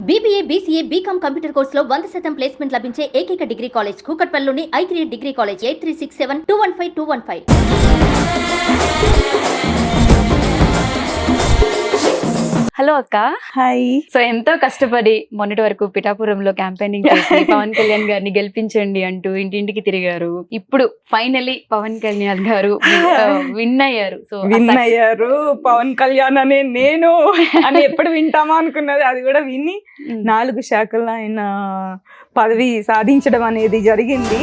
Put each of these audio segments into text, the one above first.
BBA, BCA, BCom computer కోర్సులో 100% placement లభించే ఏకైక డిగ్రీ కాలేజ్ కూకట్పల్లిలోని i3 డిగ్రీ కాలేజ్ 8367215215. హలో అక్క. హాయ్. సో ఎంతో కష్టపడి మొన్నటి వరకు పిఠాపురంలో క్యాంపెయినింగ్ చేసి పవన్ కళ్యాణ్ గారిని గెలిపించండి అంటూ ఇంటింటికి తిరిగారు. ఇప్పుడు ఫైనలీ పవన్ కళ్యాణ్ గారు విన్ అయ్యారు. సో విన్ అయ్యారు. పవన్ కళ్యాణ్ అనే నేను అని ఎప్పుడు వింటామా అనుకున్నది, అది కూడా విని 4 శాఖల్లో ఆయన పదవి సాధించడం అనేది జరిగింది.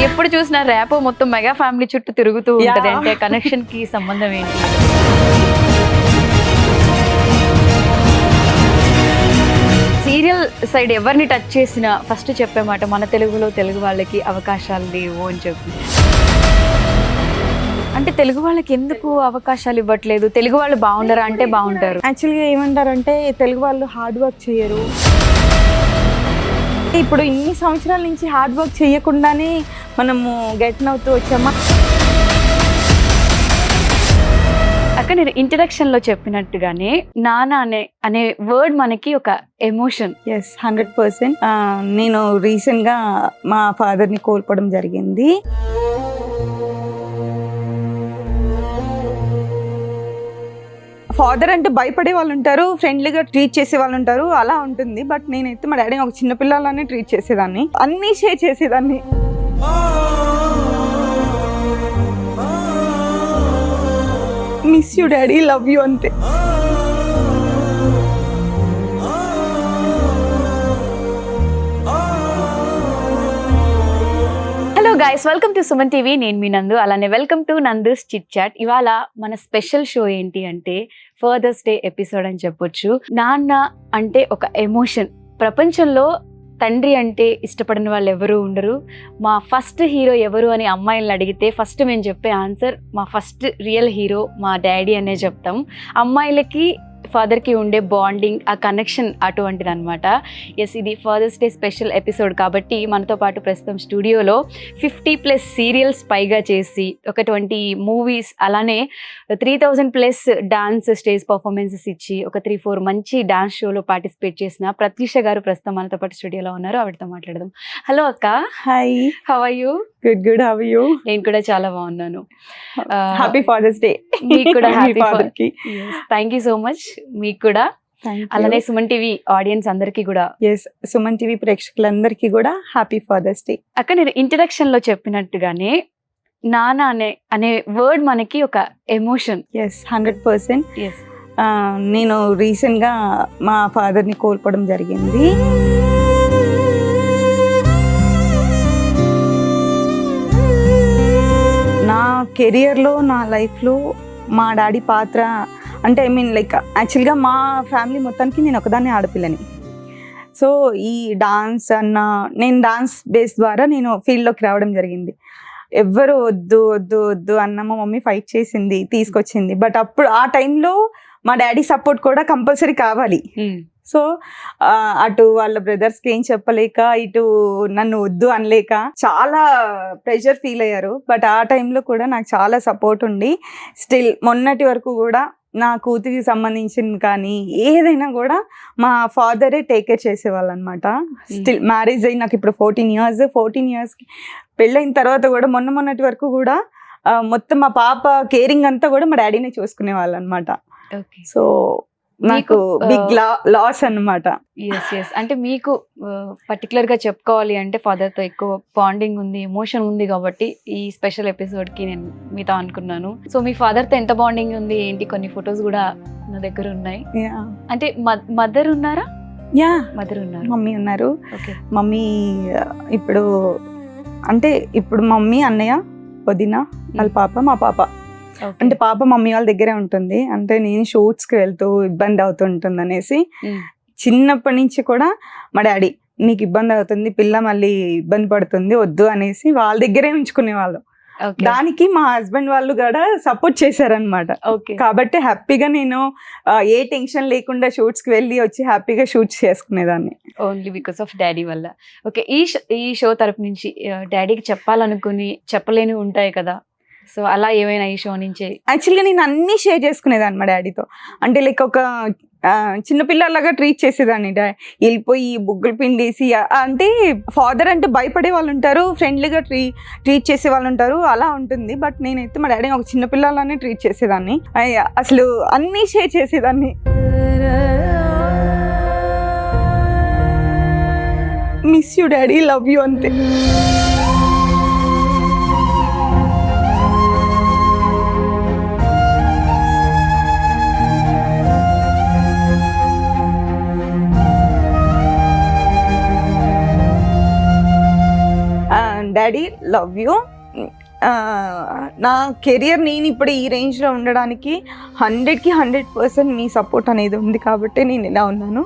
ఎప్పుడు చూసినా ర్యాపో మొత్తం మెగా ఫ్యామిలీ చుట్టూ తిరుగుతూ ఉంటది. అంటే కనెక్షన్ కి సంబంధం ఏంటి? సీరియల్ సైడ్ ఎవరిని టచ్ చేసినా ఫస్ట్ చెప్పే మాట మన తెలుగులో తెలుగు వాళ్ళకి అవకాశాలు లేవు అని చెప్పి. అంటే తెలుగు వాళ్ళకి ఎందుకు అవకాశాలు ఇవ్వట్లేదు? తెలుగు వాళ్ళు బాగుండరా అంటే బాగుంటారు. యాక్చువల్గా ఏమంటారంటే తెలుగు వాళ్ళు హార్డ్ వర్క్ చేయరు. ఇప్పుడు ఇన్ని సంవత్సరాల నుంచి హార్డ్ వర్క్ చేయకుండానే మనము గెట్ అవుతూ వచ్చామా. అక్క నేను ఇంట్రడక్షన్ లో చెప్పినట్టుగానే నాన్న అనే వర్డ్ మనకి ఒక ఎమోషన్. ఎస్, 100%. నేను రీసెంట్గా మా ఫాదర్ని కోల్పోవడం జరిగింది. ఫాదర్ అంటే భయపడే వాళ్ళు ఉంటారు, ఫ్రెండ్లీగా ట్రీట్ చేసే వాళ్ళు ఉంటారు, అలా ఉంటుంది. బట్ నేనైతే మా డాడీని ఒక చిన్న పిల్లలానే ట్రీట్ చేసేదాన్ని, అన్నీ షేర్ చేసేదాన్ని. Miss you daddy, love you అంతే. Hello guys, welcome to Suman TV. నేను మీ నందు, అలానే welcome to Nandu's chit chat. ఇవాళ మన స్పెషల్ షో ఏంటి అంటే ఫాదర్స్ డే ఎపిసోడ్ అని చెప్పొచ్చు. నాన్న అంటే ఒక ఎమోషన్. ప్రపంచంలో తండ్రి అంటే ఇష్టపడిన వాళ్ళు ఎవరు ఉండరు. మా ఫస్ట్ హీరో ఎవరు అని అమ్మాయిలను అడిగితే ఫస్ట్ మేము చెప్పే ఆన్సర్ మా ఫస్ట్ రియల్ హీరో మా డాడీ అనే చెప్తాం. అమ్మాయిలకి ఫాదర్కి ఉండే బాండింగ్, ఆ కనెక్షన్ అటువంటిది అనమాట. ఎస్, ఇది ఫాదర్స్ డే స్పెషల్ ఎపిసోడ్ కాబట్టి మనతో పాటు ప్రస్తుతం స్టూడియోలో 50+ సీరియల్స్ పైగా చేసి ఒక 20 మూవీస్, అలానే 3000+ డాన్స్ స్టేజ్ పర్ఫార్మెన్సెస్ ఇచ్చి ఒక 3-4 మంచి డాన్స్ షోలో పార్టిసిపేట్ చేసిన ప్రత్యూష గారు ప్రస్తుతం మనతో పాటు స్టూడియోలో ఉన్నారు. ఆవిడతో మాట్లాడదాం. హలో అక్క. Hi. How are you? Good. How are you? నేను కూడా చాలా బాగున్నాను. Happy father's day. మీకు కూడా happy father. Thank you so much. మీకు కూడా, అలానే సుమన్ టీవీ ఆడియన్స్ అందరికీ కూడా. ఎస్, సుమన్ టీవీ ప్రేక్షకులందరికీ కూడా హ్యాపీ ఫాదర్స్ డే. అక్క నేను ఇంట్రడక్షన్ లో చెప్పినట్టుగానే నాన్న అనే వర్డ్ మనకి ఒక ఎమోషన్. ఎస్, 100%. ఎస్, నేను రీసెంట్గా మా ఫాదర్ని కోల్పోవడం జరిగింది. నా కెరియర్లో, నా లైఫ్లో మా డాడీ పాత్ర అంటే లైక్ యాక్చువల్గా మా ఫ్యామిలీ మొత్తానికి నేను ఒకదాన్ని ఆడపిల్లని. సో ఈ డాన్స్ నేను డాన్స్ బేస్ ద్వారా నేను ఫీల్డ్లోకి రావడం జరిగింది. ఎవ్వరు వద్దు అన్న మా మమ్మీ ఫైట్ చేసింది, తీసుకొచ్చింది. బట్ అప్పుడు ఆ టైంలో మా డాడీ సపోర్ట్ కూడా కంపల్సరీ కావాలి. సో అటు వాళ్ళ బ్రదర్స్కి ఏం చెప్పలేక, ఇటు నన్ను వద్దు అనలేక చాలా ప్రెషర్ ఫీల్ అయ్యారు. బట్ ఆ టైంలో కూడా నాకు చాలా సపోర్ట్ ఉండి స్టిల్ మొన్నటి వరకు కూడా నా కూతురికి సంబంధించింది కానీ ఏదైనా కూడా మా ఫాదరే టేక్ కేర్ చేసేవాళ్ళు అనమాట. స్టిల్ మ్యారేజ్ అయ్యి నాకు ఇప్పుడు 14 ఇయర్స్కి పెళ్ళైన తర్వాత కూడా మొన్నటి వరకు కూడా మొత్తం మా పాప కేరింగ్ అంతా కూడా మా డాడీనే చూసుకునే వాళ్ళు అనమాట. సో నాకు బిగ్ లాస్ అన్నమాట. ఎస్, అంటే మీకు పర్టికులర్ గా చెప్పుకోవాలి అంటే ఫాదర్ తో ఎక్కువ బాండింగ్ ఉంది, ఎమోషన్ ఉంది కాబట్టి ఈ స్పెషల్ ఎపిసోడ్ కి నేను మీతో అనుకున్నాను. సో మీ ఫాదర్ తో ఎంత బాండింగ్ ఉంది ఏంటి? కొన్ని ఫొటోస్ కూడా నా దగ్గర ఉన్నాయి. అంటే మదర్ ఉన్నారా? యా, మదర్ ఉన్నారు, మమ్మీ ఉన్నారు. మమ్మీ ఇప్పుడు మమ్మీ, అన్నయ్య, వదిన, వాళ్ళ పాప, మా పాప. అంటే పాప మమ్మీ వాళ్ళ దగ్గరే ఉంటుంది. అంటే నేను షూట్స్కి వెళ్తూ ఇబ్బంది అవుతుంటుంది అనేసి చిన్నప్పటి నుంచి కూడా మా డాడీ నీకు ఇబ్బంది అవుతుంది, పిల్ల మళ్ళీ ఇబ్బంది పడుతుంది, వద్దు అనేసి వాళ్ళ దగ్గరే ఉంచుకునేవాళ్ళు. దానికి మా హస్బెండ్ వాళ్ళు కూడా సపోర్ట్ చేశారనమాట. కాబట్టి హ్యాపీగా నేను ఏ టెన్షన్ లేకుండా షూట్స్ కి వెళ్ళి వచ్చి హ్యాపీగా షూట్స్ చేసుకునేదాన్ని. ఓన్లీ బికాస్ ఆఫ్ డాడీ వల్ల. ఓకే, ఈ షో తరపు నుంచి డాడీకి చెప్పాలనుకుని చెప్పలేని ఉంటాయి కదా, సో అలా ఏమైనా ఈ షో నుంచి యాక్చువల్గా నేను అన్నీ షేర్ చేసుకునేదాన్ని మా డాడీతో. అంటే లైక్ ఒక చిన్నపిల్లలాగా ట్రీట్ చేసేదాన్ని. వెళ్ళిపోయి బుగ్గలు పిండేసి అంటే ఫాదర్ అంటే భయపడే వాళ్ళు ఉంటారు, ఫ్రెండ్లీగా ట్రీట్ చేసే వాళ్ళు ఉంటారు, అలా ఉంటుంది. బట్ నేనైతే మా డాడీని ఒక చిన్నపిల్లలానే ట్రీట్ చేసేదాన్ని. అసలు అన్నీ షేర్ చేసేదాన్ని. Miss you daddy, love you అంతే. Daddy love you. నా కెరియర్ నేను ఇప్పుడు ఈ రేంజ్లో ఉండడానికి 100కి 100% మీ సపోర్ట్ అనేది ఉంది కాబట్టి నేను ఇలా ఉన్నాను.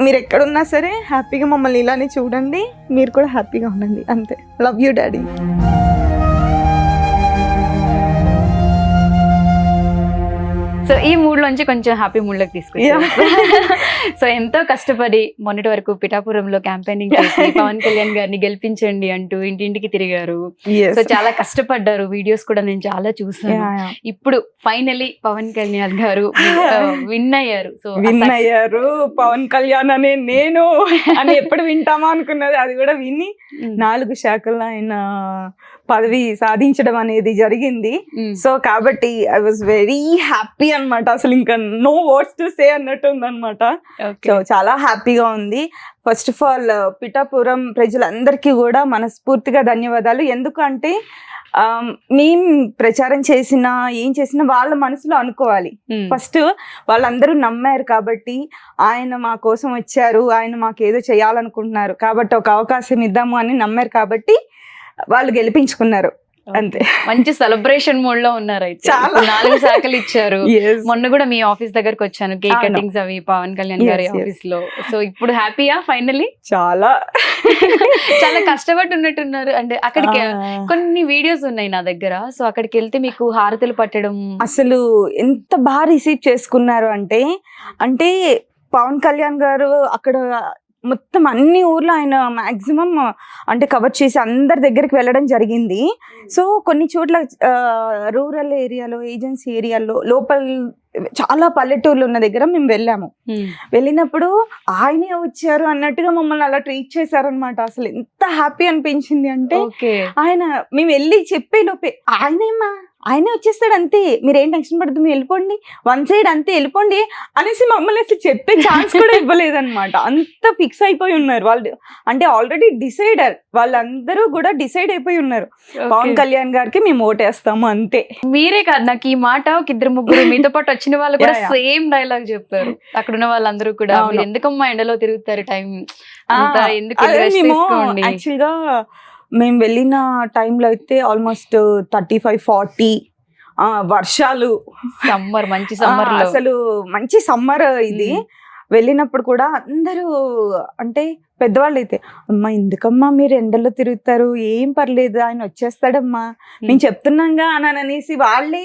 మీరు ఎక్కడున్నా సరే హ్యాపీగా మమ్మల్ని ఇలానే చూడండి, మీరు కూడా హ్యాపీగా ఉండండి అంతే. Love you daddy. సో ఈ మూడ్ లోంచి కొంచెం హ్యాపీ మూడ్ లోకి తీసుకొచ్చారు. సో ఎంతో కష్టపడి మొన్నటి వరకు పిఠాపురంలో క్యాంపెయినింగ్ చేసి పవన్ కళ్యాణ్ గారిని గెలిపించండి అంటూ ఇంటింటికి తిరిగారు. సో చాలా కష్టపడ్డారు, వీడియోస్ కూడా నేను చాలా చూసాను. ఇప్పుడు ఫైనలీ పవన్ కళ్యాణ్ గారు విన్ అయ్యారు. సో విన్ అయ్యారు. పవన్ కళ్యాణ్ అనే నేను అని ఎప్పుడు వింటామా అనుకున్నది, అది కూడా విని 4 శాఖల్లో ఆయన పదవి సాధించడం అనేది జరిగింది. సో కాబట్టి ఐ వాజ్ వెరీ హ్యాపీ అన్నమాట. అసలు ఇంకా నో వర్డ్స్ టు సే అన్నట్టు ఉందన్నమాట. సో చాలా హ్యాపీగా ఉంది. ఫస్ట్ ఆఫ్ ఆల్ పిఠాపురం ప్రజలందరికీ కూడా మనస్ఫూర్తిగా ధన్యవాదాలు. ఎందుకంటే మేము ప్రచారం చేసినా ఏం చేసినా వాళ్ళ మనసులో అనుకోవాలి. ఫస్ట్ వాళ్ళందరూ నమ్మారు కాబట్టి ఆయన మా కోసం వచ్చారు, ఆయన మాకేదో చేయాలనుకుంటున్నారు కాబట్టి ఒక అవకాశం ఇద్దాము అని నమ్మారు కాబట్టి వాళ్ళు గెలిపించుకున్నారు అంతే. మంచి సెలబ్రేషన్ మోడ్ లో ఉన్నారు. అయితే 4 శాఖలు ఇచ్చారు. మొన్న కూడా మీ ఆఫీస్ దగ్గరకు వచ్చాను, కేక్ కటింగ్స్ అవి పవన్ కళ్యాణ్ గారి ఆఫీస్ లో. సో ఇప్పుడు హ్యాపీయా ఫైనల్లీ? చాలా చాలా కష్టపడి ఉన్నట్టున్నారు. అంటే అక్కడికి కొన్ని వీడియోస్ ఉన్నాయి నా దగ్గర. సో అక్కడికి వెళ్తే మీకు హారతులు పట్టడం అసలు ఎంత బాగా రిసీవ్ చేసుకున్నారు అంటే పవన్ కళ్యాణ్ గారు అక్కడ మొత్తం అన్ని ఊర్లో ఆయన మాక్సిమం అంటే కవర్ చేసి అందరి దగ్గరికి వెళ్ళడం జరిగింది. సో కొన్ని చోట్ల రూరల్ ఏరియాలో, ఏజెన్సీ ఏరియాలో, లోపల చాలా పల్లెటూర్లు ఉన్న దగ్గర మేము వెళ్ళాము. వెళ్ళినప్పుడు ఆయనే వచ్చారు అన్నట్టుగా మమ్మల్ని అలా ట్రీట్ చేశారనమాట. అసలు ఎంత హ్యాపీ అనిపించింది అంటే ఆయన మేము వెళ్ళి చెప్పే లోపే ఆయనే వచ్చేస్తాడు అంతే, మీరేం టెన్షన్ పడుతుంది, మీరు వెళ్ళిపోండి, 1 సైడ్ అంతే వెళ్ళిపోండి అనేసి మమ్మల్ని అసలు చెప్పే ఛాన్స్ కూడా ఇవ్వలేదన్నమాట. అంత ఫిక్స్ అయిపోయి ఉన్నారు వాళ్ళు. అంటే ఆల్రెడీ డిసైడర్, వాళ్ళందరూ కూడా డిసైడ్ అయిపోయి ఉన్నారు, పవన్ కళ్యాణ్ గారికి మేము ఓటేస్తాము అంతే. మీరే కాదు, నాకు ఈ మాట ఒక 2-3 మీతో పాటు వచ్చిన వాళ్ళు కూడా సేమ్ డైలాగ్ చెప్పారు. అక్కడ ఉన్న వాళ్ళందరూ కూడా ఎందుకమ్మా ఎండలో తిరుగుతారు, టైం అంతా ఎందుకు, యాక్చువల్గా మేము వెళ్ళిన టైంలో అయితే ఆల్మోస్ట్ 35-40 వర్షాలు, సమ్మర్, మంచి సమ్మర్, అసలు మంచి సమ్మర్ ఇది. వెళ్ళినప్పుడు కూడా అందరూ అంటే పెద్దవాళ్ళు అయితే, అమ్మా ఎందుకమ్మా మీరు ఎండలో తిరుగుతారు, ఏం పర్లేదు ఆయన వచ్చేస్తాడమ్మా మేము చెప్తున్నాగా అని అనేసి వాళ్ళే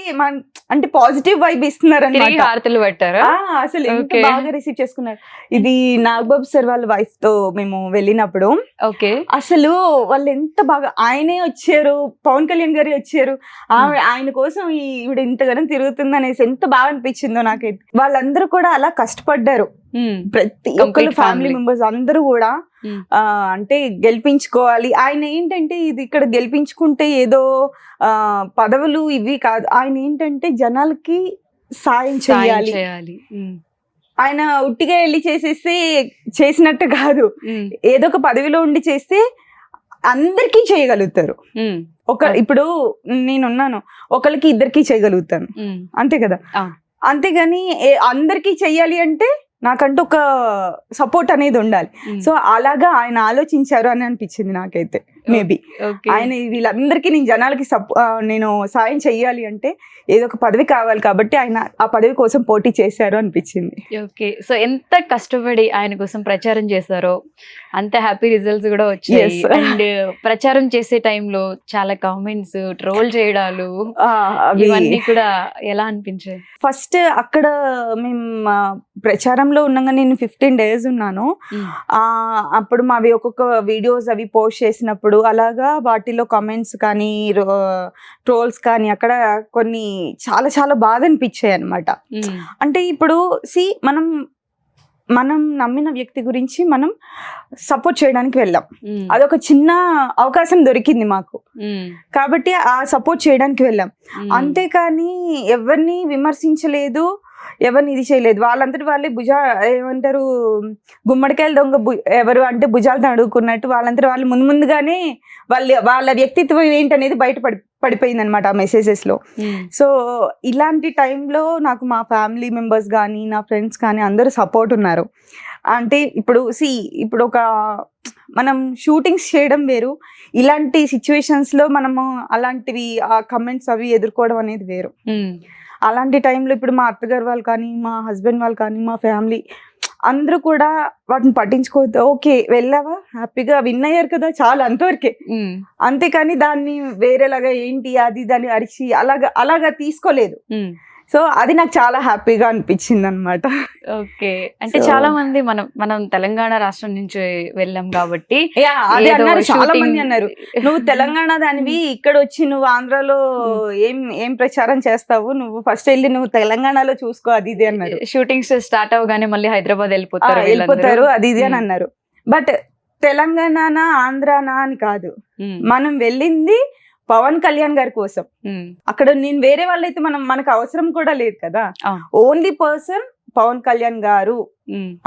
అంటే పాజిటివ్ వైబ్ ఇస్తున్నారు అన్నమాట. హారతులు పట్టారా? అసలు ఎంత బాగా రిసీవ్ చేసుకున్నారు. ఇది నాగబాబు సార్ వాళ్ళ వైఫ్ తో మేము వెళ్ళినప్పుడు అసలు వాళ్ళు ఎంత బాగా, ఆయనే వచ్చారు, పవన్ కళ్యాణ్ గారు వచ్చారు, ఆయన కోసం ఈవిడ ఇంతగానో తిరుగుతుంది అనేసి ఎంత బాగా అనిపించిందో నాకైతే. వాళ్ళందరూ కూడా అలా కష్టపడ్డారు, ప్రతి ఒక్కరు ఫ్యామిలీ మెంబర్స్ అందరూ కూడా అంటే గెలిపించుకోవాలి. ఆయన ఏంటంటే ఇది ఇక్కడ గెలిపించుకుంటే ఏదో పదవులు ఇవి కాదు, ఆయన ఏంటంటే జనాలకి సాయం చేయాలి. ఆయన ఉట్టిగా వెళ్ళి చేసినట్టు కాదు, ఏదో ఒక పదవిలో ఉండి చేస్తే అందరికీ చేయగలుగుతారు. ఇప్పుడు నేనున్నాను, ఒకరికి ఇద్దరికి చేయగలుగుతాను అంతే కదా. అంతేగాని అందరికీ చెయ్యాలి అంటే నాకంటూ ఒక సపోర్ట్ అనేది ఉండాలి. సో అలాగా ఆయన ఆలోచించారు అని అనిపించింది నాకైతే. మేబీ ఆయన వీళ్ళందరికీ నేను జనాలకి నేను సాయం చెయ్యాలి అంటే ఏదో ఒక పదవి కావాలి కాబట్టి ఆయన ఆ పదవి కోసం పోటీ చేశారు అనిపించింది. ఓకే, సో ఎంత కష్టపడి ఆయన కోసం ప్రచారం చేశారో అంత హ్యాపీ రిజల్ట్స్ కూడా వచ్చాయి. అండ్ ప్రచారం చేసే టైంలో చాలా కామెంట్స్, ట్రోల్ చేయడాలు ఇవన్నీ కూడా ఎలా అనిపించాయి? ఫస్ట్ అక్కడ మేము ప్రచారంలో ఉండగా నేను 15 days ఉన్నాను. అప్పుడు మావి ఒక్కొక్క వీడియోస్ అవి పోస్ట్ చేసినప్పుడు అలాగా వాటిలో కామెంట్స్ కానీ ట్రోల్స్ కానీ అక్కడ కొన్ని చాలా చాలా బాధ అనిపించాయి అనమాట. అంటే ఇప్పుడు మనం నమ్మిన వ్యక్తి గురించి మనం సపోర్ట్ చేయడానికి వెళ్ళాం, అదొక చిన్న అవకాశం దొరికింది మాకు కాబట్టి ఆ సపోర్ట్ చేయడానికి వెళ్ళాం. అంతేకాని ఎవరిని విమర్శించలేదు, ఎవరిని ఇది చేయలేదు. వాళ్ళంతటి వాళ్ళే ఏమంటారు గుమ్మడికాయలు దొంగ ఎవరు అంటే భుజాలతో అడుగుకున్నట్టు వాళ్ళంతటి వాళ్ళు ముందుగానే వాళ్ళ వ్యక్తిత్వం ఏంటనేది పడిపోయింది అనమాట ఆ మెసేజెస్లో. సో ఇలాంటి టైంలో నాకు మా ఫ్యామిలీ మెంబర్స్ కానీ నా ఫ్రెండ్స్ కానీ అందరూ సపోర్ట్ ఉన్నారు. అంటే ఇప్పుడు ఒక మనం షూటింగ్స్ చేయడం వేరు, ఇలాంటి సిచ్యువేషన్స్లో మనము అలాంటివి ఆ కమెంట్స్ అవి ఎదుర్కోవడం అనేది వేరు. అలాంటి టైంలో ఇప్పుడు మా అత్తగారు వాళ్ళు కానీ మా హస్బెండ్ వాళ్ళు కానీ మా ఫ్యామిలీ అందరూ కూడా వాటిని పట్టించుకోవద్దు, ఓకే వెళ్ళావా హ్యాపీగా విన్ అయ్యారు కదా చాలు అంతవరకే. అంతేకాని దాన్ని వేరేలాగా ఏంటి అది దాన్ని అరిచి అలాగా తీసుకోలేదు. సో అది నాకు చాలా హ్యాపీగా అనిపించింది అనమాట. ఓకే, అంటే చాలా మంది మనం తెలంగాణ రాష్ట్రం నుంచి వెళ్ళాం కాబట్టి చాలా మంది అన్నారు నువ్వు తెలంగాణ దానివి ఇక్కడ వచ్చి నువ్వు ఆంధ్రాలో ఏం ప్రచారం చేస్తావు, నువ్వు ఫస్ట్ వెళ్ళి నువ్వు తెలంగాణలో చూసుకో అది ఇది అన్నారు. షూటింగ్స్ స్టార్ట్ అవగానే మళ్ళీ హైదరాబాద్ వెళ్ళిపోతారు అది ఇది అని అన్నారు. బట్ తెలంగాణ ఆంధ్రానా అని కాదు, మనం వెళ్ళింది పవన్ కళ్యాణ్ గారి కోసం. అక్కడ నేను వేరే వాళ్ళైతే మనకు అవసరం కూడా లేదు కదా, ఓన్లీ పర్సన్ పవన్ కళ్యాణ్ గారు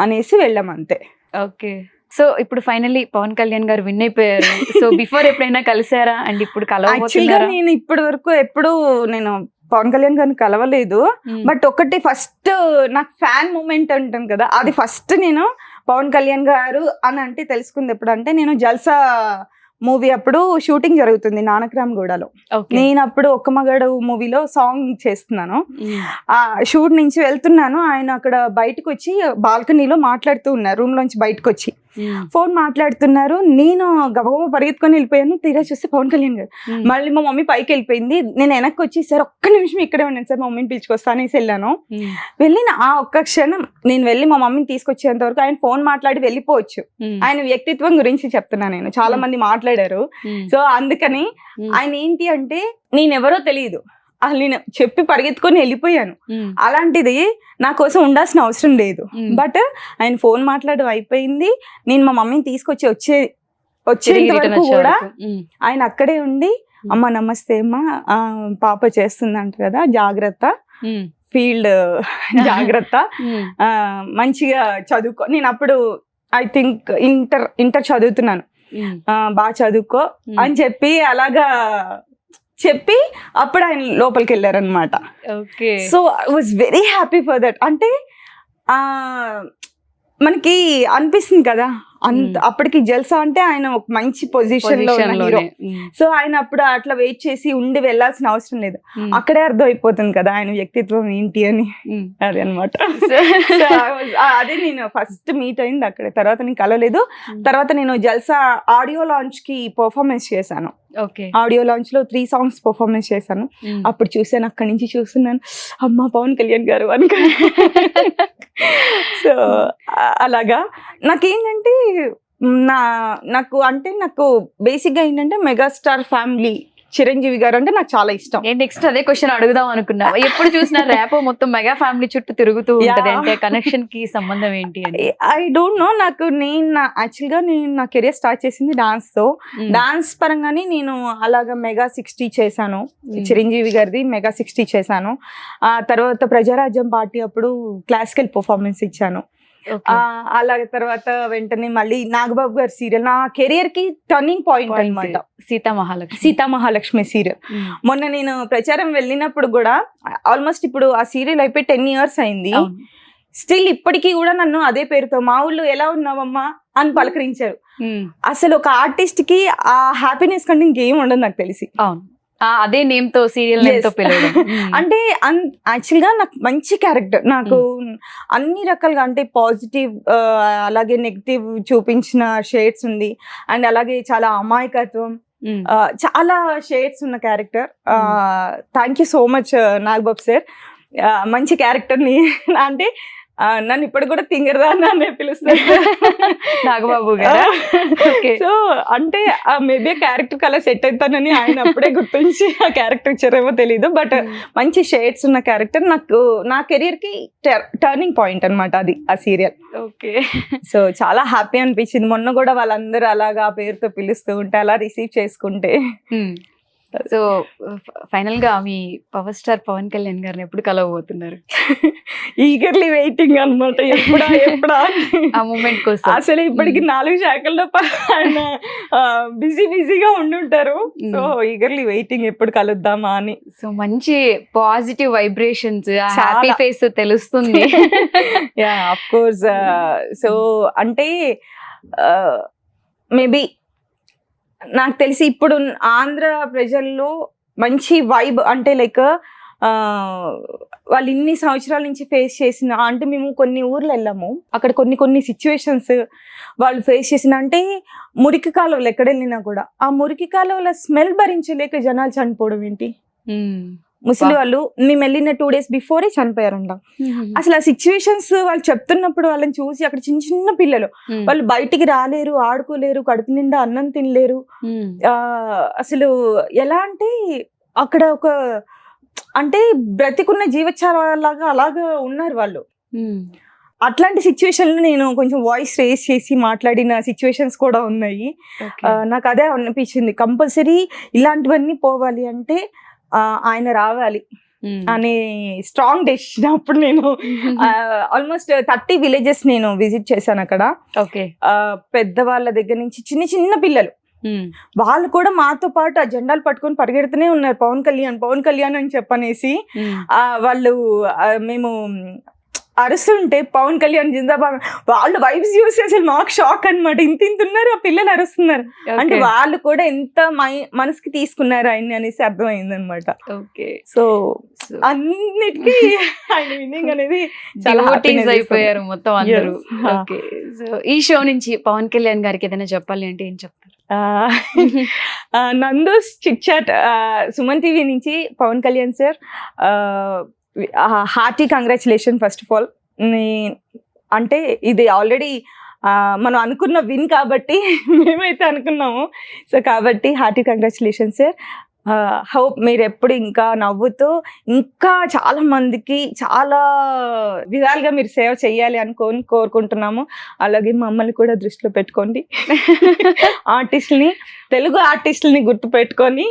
అనేసి వెళ్ళాం అంతే. ఓకే, సో ఇప్పుడు ఫైనల్లీ పవన్ కళ్యాణ్ గారు విన్ అయిపోయారు. సో బిఫోర్ ఎప్పుడైనా కలిసారా అండ్ ఇప్పుడు కలవబోతున్నారా? నేను ఇప్పటి వరకు నేను పవన్ కళ్యాణ్ గారిని కలవలేదు. బట్ ఒకటి ఫస్ట్ నాకు ఫ్యాన్ మూమెంట్ ఉంటుంది కదా, అది ఫస్ట్ నేను పవన్ కళ్యాణ్ గారు అని అంటే తెలుసుకుంది ఎప్పుడంటే నేను జల్సా మూవీ అప్పుడు షూటింగ్ జరుగుతుంది నానక్రామ్గూడలో. నేను అప్పుడు ఒక్క మగాడు మూవీలో సాంగ్ చేస్తున్నాను. ఆ షూట్ నుంచి వెళ్తున్నాను, ఆయన అక్కడ బయటకు వచ్చి బాల్కనీలో మాట్లాడుతూ ఉన్నారు, రూమ్ లోంచి బయటకు వచ్చి ఫోన్ మాట్లాడుతున్నారు. నేను గబగబా పరిగెత్తుకొని వెళ్ళిపోయాను, తీరా చూస్తే పవన్ కళ్యాణ్ గారు. మళ్ళీ మా మమ్మీ పైకి వెళ్ళిపోయింది, నేను వెనక్కి వచ్చి సార్ ఒక్క నిమిషం ఇక్కడే ఉన్నాను సార్, మా మమ్మీని పిలుచుకొస్తా అనేసి వెళ్ళాను. వెళ్ళిన ఆ ఒక్క క్షణం నేను వెళ్ళి మా మమ్మీని తీసుకొచ్చేంత వరకు ఆయన ఫోన్ మాట్లాడి వెళ్ళిపోవచ్చు. ఆయన వ్యక్తిత్వం గురించి చెప్తున్నా, నేను చాలా మంది మాట్లాడారు. సో అందుకని ఆయన ఏంటి అంటే నేనెవరో తెలియదు, నేను చెప్పి పరిగెత్తుకొని వెళ్ళిపోయాను. అలాంటిది నా కోసం ఉండాల్సిన అవసరం లేదు. బట్ ఆయన ఫోన్ మాట్లాడడం అయిపోయింది, నేను మా మమ్మీని తీసుకొచ్చి వచ్చేంత వరకు కూడా ఆయన అక్కడే ఉండి అమ్మ నమస్తే అమ్మ పాప చేస్తుందంట కదా జాగ్రత్త, ఫీల్డ్ జాగ్రత్త, మంచిగా చదువుకో. నేను అప్పుడు ఐ థింక్ ఇంటర్ చదువుతున్నాను, బాగా చదువుకో అని చెప్పి అలాగా చెప్పి అప్పుడు ఆయన లోపలికి వెళ్ళారనమాట. So I was very happy for that. అంటే మనకి అనిపిస్తుంది కదా అప్పటికి జల్సా అంటే ఆయన ఒక మంచి పొజిషన్ లో ఉన్న హీరో. సో ఆయన అప్పుడు అట్లా వెయిట్ చేసి ఉండి వెళ్లాల్సిన అవసరం లేదు, అక్కడే అర్థం అయిపోతుంది కదా ఆయన వ్యక్తిత్వం ఏంటి అని. అది అనమాట. అదే నేను ఫస్ట్ మీట్ అయింది అక్కడే, తర్వాత నేను కలవలేదు. తర్వాత నేను జల్సా ఆడియో లాంచ్ కి పర్ఫార్మెన్స్ చేశాను. ఆడియో లాంచ్ లో 3 songs పర్ఫార్మెన్స్ చేశాను. అప్పుడు చూసాను, అక్కడి నుంచి చూస్తున్నాను అమ్మ పవన్ కళ్యాణ్ గారు అని. సో అలాగా నాకేంటంటే నాకు బేసిక్ గా ఏంటంటే మెగాస్టార్ ఫ్యామిలీ చిరంజీవి గారు అంటే నాకు చాలా ఇష్టం. నెక్స్ట్ అదే క్వశ్చన్ అడుగుదాం అనుకున్నా, ఎప్పుడు చూసినా ర్యాప్ మొత్తం మెగా ఫ్యామిలీ చుట్టూ తిరుగుతూ ఉంటది, అంటే కనెక్షన్ కి సంబంధం ఏంటి అని? I don't know. యాక్చువల్ గా నేను నా కెరియర్ స్టార్ట్ చేసింది డాన్స్ తో. డాన్స్ పరంగానే నేను అలాగా మెగా 60 చేశాను, చిరంజీవి గారిది మెగా 60 చేశాను. ఆ తర్వాత ప్రజారాజ్యం పార్టీ అప్పుడు క్లాసికల్ పర్ఫార్మెన్స్ ఇచ్చాను. అలాగే తర్వాత వెంటనే మళ్ళీ నాగబాబు గారి సీరియల్ నా కెరియర్ కి టర్నింగ్ పాయింట్ అన్నమాట. సీతామహాలక్ష్మి సీరియల్ మొన్న నేను ప్రచారం వెళ్ళినప్పుడు కూడా ఆల్మోస్ట్ ఇప్పుడు ఆ సీరియల్ అయిపోయి 10 years అయింది. స్టిల్ ఇప్పటికీ కూడా నన్ను అదే పేరుతో మా ఊళ్ళో ఎలా ఉన్నావమ్మా అని పలకరించారు. అసలు ఒక ఆర్టిస్ట్ కి ఆ హ్యాపీనెస్ కంటే ఇంకేం ఉండదు నాకు తెలిసి. అదే నేమ్ తో సీరియల్ నేమ్ తో పిలవడం అంటే యాక్చువల్ గా నాకు మంచి క్యారెక్టర్, నాకు అన్ని రకాలుగా అంటే పాజిటివ్ అలాగే నెగిటివ్ చూపించిన షేడ్స్ ఉంది, అండ్ అలాగే చాలా అమాయకత్వం, చాలా షేడ్స్ ఉన్న character. Thank you so much Nagababu sir, మంచి క్యారెక్టర్ ని అంటే నన్ను ఇప్పుడు కూడా తింగరదాన్ని అనే పిలుస్తారు. నాగబాబు గారా? ఓకే. సో అంటే మేబీ క్యారెక్టర్ కలర్ సెట్ అవుతానని ఆయన అప్పుడే గుర్తించి ఆ క్యారెక్టర్ ఇచ్చారేమో తెలీదు. బట్ మంచి షేడ్స్ ఉన్న క్యారెక్టర్ నాకు నా కెరియర్ కి టర్నింగ్ పాయింట్ అన్నమాట అది ఆ సీరియల్. ఓకే. సో చాలా హ్యాపీ అనిపించింది. మొన్న కూడా వాళ్ళందరూ అలాగా ఆ పేరుతో పిలుస్తూ ఉంటే అలా రిసీవ్ చేసుకుంటే. సో ఫైనల్ గా మీ పవర్ స్టార్ పవన్ కళ్యాణ్ గారిని ఎప్పుడు కలవబోతున్నారు? ఈగర్లీ వెయిటింగ్ అన్నమాట, ఎప్పుడా ఆ మూమెంట్ కోసం. అసలు ఇప్పటికి 4 శాఖల్లో ఆయన బిజీగా ఉండుంటారు. సో ఈగర్లీ వెయిటింగ్ ఎప్పుడు కలుద్దామా అని. సో మంచి పాజిటివ్ వైబ్రేషన్స్, హ్యాపీ ఫేస్ తెలుస్తుంది. Yeah of course. సో అంటే మేబీ నాకు తెలిసి ఇప్పుడు ఆంధ్ర ప్రజల్లో మంచి వైబ్ అంటే లైక్ వాళ్ళు ఇన్ని సంవత్సరాల నుంచి ఫేస్ చేసిన, అంటే మేము కొన్ని ఊర్లు వెళ్ళాము, అక్కడ కొన్ని సిచ్యువేషన్స్ వాళ్ళు ఫేస్ చేసిన, అంటే మురికి కాలువలు ఎక్కడ వెళ్ళినా కూడా ఆ మురికి కాలువల స్మెల్ భరించలేక జనాలు చనిపోవడం ఏంటి. ముసలి వాళ్ళు మేము వెళ్ళిన 2 days బిఫోరే చనిపోయారంట. అసలు ఆ సిచ్యువేషన్స్ వాళ్ళు చెప్తున్నప్పుడు వాళ్ళని చూసి అక్కడ చిన్న పిల్లలు వాళ్ళు బయటికి రాలేరు, ఆడుకోలేరు, కడుపు నిండా అన్నం తినలేరు. అసలు ఎలా అంటే అక్కడ ఒక అంటే బ్రతికున్న జీవచాలాగా అలాగా ఉన్నారు వాళ్ళు. అట్లాంటి సిచ్యువేషన్ లో నేను కొంచెం వాయిస్ రేస్ చేసి మాట్లాడిన సిచ్యువేషన్స్ కూడా ఉన్నాయి. నాకు అదే అనిపించింది, కంపల్సరీ ఇలాంటివన్నీ పోవాలి అంటే ఆయన రావాలి అనే స్ట్రాంగ్ డెసిషన్. అప్పుడు నేను ఆల్మోస్ట్ 30 villages నేను విజిట్ చేశాను అక్కడ. పెద్దవాళ్ళ దగ్గర నుంచి చిన్న పిల్లలు వాళ్ళు కూడా మాతో పాటు ఆ జెండాలు పట్టుకొని పరిగెడుతూనే ఉన్నారు, పవన్ కళ్యాణ్ అని చెప్పనేసి. వాళ్ళు మేము అరుస్తుంటే పవన్ కళ్యాణ్ జిందాబాద్, వాళ్ళు వైబ్స్ చూసి అసలు మాకు షాక్ అనమాట. ఇంత ఉన్నారు ఆ పిల్లలు అరుస్తున్నారు అంటే వాళ్ళు కూడా ఎంత మనసుకి తీసుకున్నారు ఆయన్ని అనేసి అర్థమైంది అనమాట. సో అన్నిటికీ ఆయన విన్నింగ్ అనేది చాలా అయిపోయారు మొత్తం అందరూ. ఈ షో నుంచి పవన్ కళ్యాణ్ గారికి ఏదైనా చెప్పాలి అంటే ఏం చెప్తారు? Nandu's chit chat Suman TV నుంచి Pawan Kalyan sir hearty congratulation first of all. అంటే ఇది ఆల్రెడీ మనం అనుకున్న విన్ కాబట్టి మేమైతే అనుకున్నాము. సో కాబట్టి హార్టీ కంగ్రాచులేషన్ సార్. హోప్ మీరు ఎప్పుడు ఇంకా నవ్వుతూ ఇంకా చాలా మందికి చాలా విధాలుగా మీరు సేవ చేయాలి అనుకొని కోరుకుంటున్నాము. అలాగే మమ్మల్ని కూడా దృష్టిలో పెట్టుకోండి. తెలుగు ఆర్టిస్టులని గుర్తు పెట్టుకొని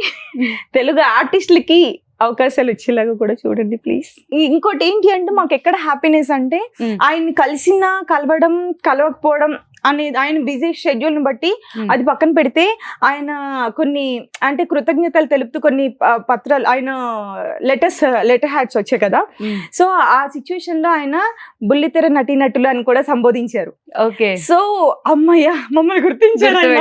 తెలుగు ఆర్టిస్టులకి అవకాశాలు వచ్చేలాగా కూడా చూడండి ప్లీజ్. ఇంకోటి ఏంటి అంటే మాకు ఎక్కడ హ్యాపీనెస్ అంటే ఆయన్ని కలవడం కలవకపోవడం అనేది ఆయన బిజీ షెడ్యూల్ని బట్టి అది పక్కన పెడితే ఆయన కొన్ని అంటే కృతజ్ఞతలు తెలుపుతూ కొన్ని పత్రాలు ఆయన లెటర్ హ్యాడ్స్ వచ్చాయి కదా. సో ఆ సిచ్యువేషన్ లో ఆయన బుల్లితెర నటీనటులు అని కూడా సంబోధించారు. సో అమ్మయ్య మమ్మల్ని గుర్తించారు,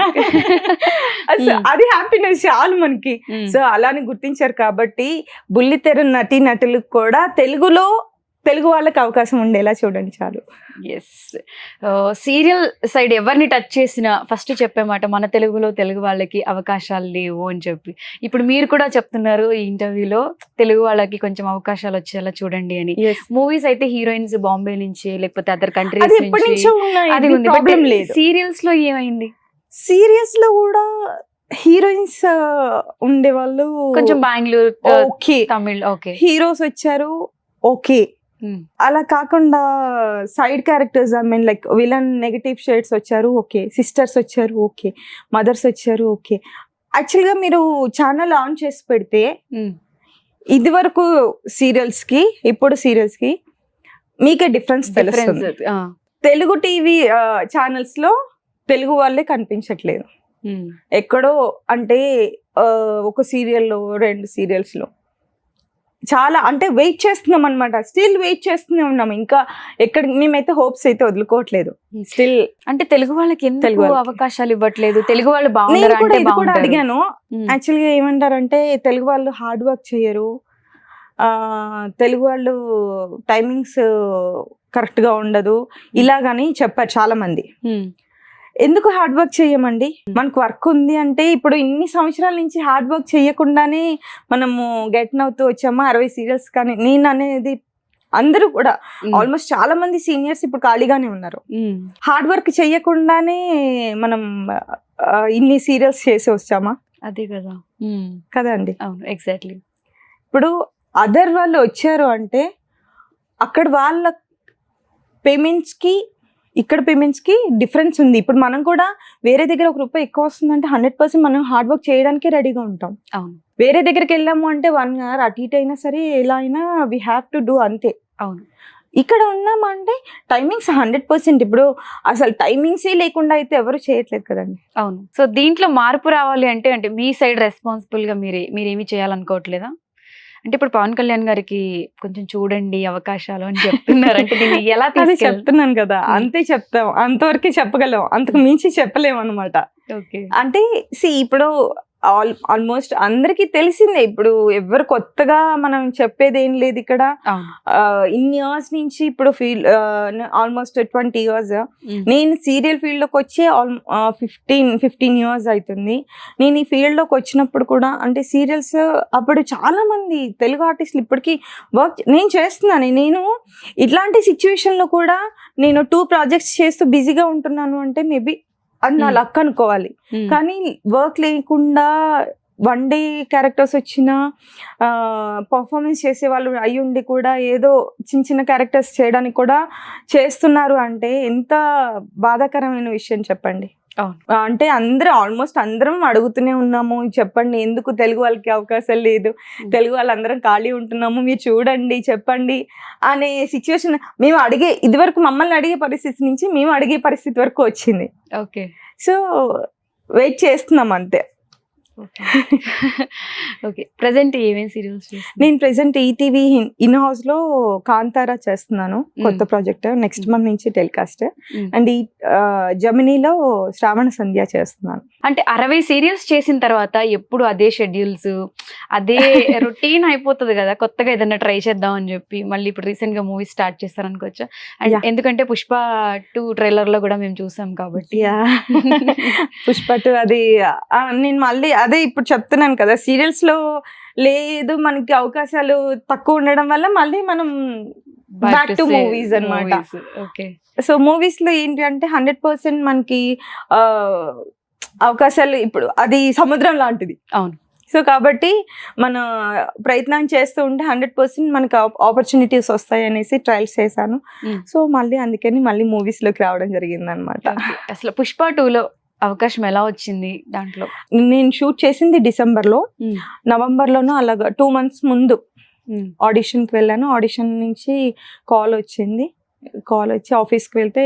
అది హ్యాపీనెస్ చాలు మనకి. సో అలానే గుర్తించారు కాబట్టి బుల్లితెర నటీనటులకు కూడా తెలుగు వాళ్ళకి అవకాశం ఉండేలా చూడండి చాలు. సీరియల్ సైడ్ ఎవరిని టచ్ చేసినా ఫస్ట్ చెప్పే మాట మన తెలుగు వాళ్ళకి అవకాశాలు లేవు అని చెప్పి. ఇప్పుడు మీరు కూడా చెప్తున్నారు ఈ ఇంటర్వ్యూలో తెలుగు వాళ్ళకి కొంచెం అవకాశాలు వచ్చేలా చూడండి అని. మూవీస్ అయితే హీరోయిన్స్ బాంబే నుంచి లేకపోతే అదర్ కంట్రీస్ నుంచి, సీరియల్స్ లో ఏమైంది? సీరియల్స్ లో కూడా హీరోయిన్స్ ఉండేవాళ్ళు కొంచెం Bengaluru, okay, Tamil okay, heroes వచ్చారు ఓకే. అలా కాకుండా side characters I mean like villain negative shades వచ్చారు ఓకే, సిస్టర్స్ వచ్చారు ఓకే, మదర్స్ వచ్చారు ఓకే. యాక్చువల్గా మీరు ఛానల్ ఆన్ చేసి పెడితే ఇది వరకు సీరియల్స్ కి ఇప్పుడు సీరియల్స్ కి మీకే డిఫరెన్స్ తెలుస్తుంది. తెలుగు టీవీ ఛానల్స్ లో తెలుగు వాళ్ళే కనిపించట్లేదు ఎక్కడో. అంటే ఒక సీరియల్లో 2 సీరియల్స్ లో చాలా అంటే వెయిట్ చేస్తున్నాం అనమాట. స్టిల్ వెయిట్ చేస్తూనే ఉన్నాము. ఇంకా ఎక్కడ మేమైతే హోప్స్ అయితే వదులుకోవట్లేదు స్టిల్. అంటే తెలుగు వాళ్ళకి ఎందుకు అవకాశాలు ఇవ్వట్లేదు? తెలుగు వాళ్ళు బాగుంటారు ఇది కూడా అడిగాను. యాక్చువల్గా ఏమంటారంటే తెలుగు వాళ్ళు హార్డ్ వర్క్ చేయరు, తెలుగు వాళ్ళు టైమింగ్స్ కరెక్ట్ గా ఉండదు ఇలాగని చెప్పారు చాలా మంది. ఎందుకు హార్డ్ వర్క్ చేయమండి? మనకు వర్క్ ఉంది అంటే ఇప్పుడు ఇన్ని సంవత్సరాల నుంచి హార్డ్ వర్క్ చేయకుండానే మనము గెట్ అవుతూ వచ్చామా 60 సీరియల్స్. కానీ నేను అనేది అందరూ కూడా Mm. ఆల్మోస్ట్ చాలా మంది సీనియర్స్ ఇప్పుడు ఖాళీగానే ఉన్నారు. Mm. హార్డ్ వర్క్ చేయకుండానే మనం ఇన్ని సీరియల్స్ చేసి వచ్చామా అదే కదా. కదండి. అవును, ఎగ్జాక్ట్లీ. ఇప్పుడు అదర్ వాళ్ళు వచ్చారు అంటే అక్కడ వాళ్ళ పేమెంట్స్కి ఇక్కడ పేమెంట్స్కి డిఫరెన్స్ ఉంది. ఇప్పుడు మనం కూడా వేరే దగ్గర ₹1 ఎక్కువ వస్తుందంటే 100% మనం హార్డ్ వర్క్ చేయడానికి రెడీగా ఉంటాం. అవును. వేరే దగ్గరికి వెళ్ళాము అంటే 1 hour అటు ఇటు అయినా సరే ఎలా అయినా వీ హ్యావ్ టు డూ అంతే. అవును. ఇక్కడ ఉన్నామంటే టైమింగ్స్ 100%. ఇప్పుడు అసలు టైమింగ్సే లేకుండా అయితే ఎవరు చేయట్లేదు కదండి. అవును. సో దీంట్లో మార్పు రావాలి అంటే అంటే మీ సైడ్ రెస్పాన్సిబుల్గా మీరేమి చేయాలనుకోవట్లేదా? అంటే ఇప్పుడు పవన్ కళ్యాణ్ గారికి కొంచెం చూడండి అవకాశాలు అని చెప్తున్నారు. అంటే దీన్ని ఎలా అదే తీసుకెళ్ళి చెప్తున్నాను కదా, అంతే చెప్తాం, అంతవరకే చెప్పగలం, అంతకు మించి చెప్పలేము అనమాట. ఓకే. అంటే ఇప్పుడు ఆల్మోస్ట్ అందరికీ తెలిసిందే. ఇప్పుడు ఎవరు కొత్తగా మనం చెప్పేది ఏం లేదు ఇక్కడ. అవును. ఇన్ని ఇయర్స్ నుంచి ఇప్పుడు ఆల్మోస్ట్ 20 years. నేను సీరియల్ ఫీల్డ్లోకి వచ్చి 15 years అవుతుంది. నేను ఈ ఫీల్డ్లోకి వచ్చినప్పుడు కూడా అంటే సీరియల్స్ అప్పుడు చాలా మంది తెలుగు ఆర్టిస్టులు ఇప్పటికీ వర్క్ నేను చేస్తున్నాను. నేను ఇట్లాంటి సిచ్యువేషన్లో కూడా నేను 2 projects చేస్తూ బిజీగా ఉంటున్నాను అంటే మేబీ అది నా లక్ అనుకోవాలి. కానీ వర్క్ లేకుండా వన్ డే క్యారెక్టర్స్ వచ్చిన పర్ఫార్మెన్స్ చేసే వాళ్ళు అయ్యుండి కూడా ఏదో చిన్న చిన్న క్యారెక్టర్స్ చేయడానికి కూడా చేస్తున్నారు అంటే ఎంత బాధాకరమైన విషయం చెప్పండి. అంటే ఆల్మోస్ట్ అందరం అడుగుతూనే ఉన్నాము, చెప్పండి ఎందుకు తెలుగు వాళ్ళకి అవకాశం లేదు, తెలుగు వాళ్ళందరం ఖాళీ ఉంటున్నాము, మీరు చూడండి చెప్పండి అనే సిచ్యువేషన్ మేము ఇదివరకు మమ్మల్ని అడిగే పరిస్థితి నుంచి మేము అడిగే పరిస్థితి వరకు వచ్చింది. ఓకే. సో వెయిట్ చేస్తున్నాం అంతే. ఓకే. ప్రెసెంట్ ఏమేమి సీరియల్స్? నేను ప్రెసెంట్ ఈటీవీ ఇన్ హౌస్ లో కాంతారా చేస్తున్నాను, కొత్త ప్రాజెక్ట్, నెక్స్ట్ మంత్ నుంచి టెలికాస్ట్. అండ్ ఈ జమినీలో శ్రావణ సంధ్య చేస్తున్నాను. అంటే 60 సీరియల్స్ చేసిన తర్వాత ఎప్పుడు అదే షెడ్యూల్స్, అదే రొటీన్ అయిపోతుంది కదా, కొత్తగా ఏదైనా ట్రై చేద్దాం అని చెప్పి మళ్ళీ ఇప్పుడు రీసెంట్ గా మూవీ స్టార్ట్ చేస్తారనుకోవచ్చా? అండ్ ఎందుకంటే పుష్ప 2 ట్రైలర్ లో కూడా మేము చూసాం కాబట్టి. పుష్ప 2 అది నేను మళ్ళీ అదే ఇప్పుడు చెప్తున్నాను కదా, సీరియల్స్ లో లేదు మనకి అవకాశాలు తక్కువ ఉండడం వల్ల మళ్ళీ మనం బ్యాక్ టు మూవీస్ అన్నమాట. ఓకే. సో మూవీస్ లో ఏంటి అంటే 100% మనకి అవకాశాలు ఇప్పుడు అది సముద్రం లాంటిది. అవును. సో కాబట్టి మన ప్రయత్నం చేస్తూ ఉంటే 100% మనకు ఆపర్చునిటీస్ వస్తాయి అనేసి ట్రయల్స్ చేశాను. సో మళ్ళీ అందుకని మళ్ళీ మూవీస్ లోకి రావడం జరిగింది అనమాట. అసలు పుష్ప 2లో అవకాశం ఎలా వచ్చింది? దాంట్లో నేను షూట్ చేసింది డిసెంబర్లో, నవంబర్లోనూ అలాగా 2 months ముందు ఆడిషన్కి వెళ్ళాను. ఆడిషన్ నుంచి కాల్ వచ్చి ఆఫీస్కి వెళ్తే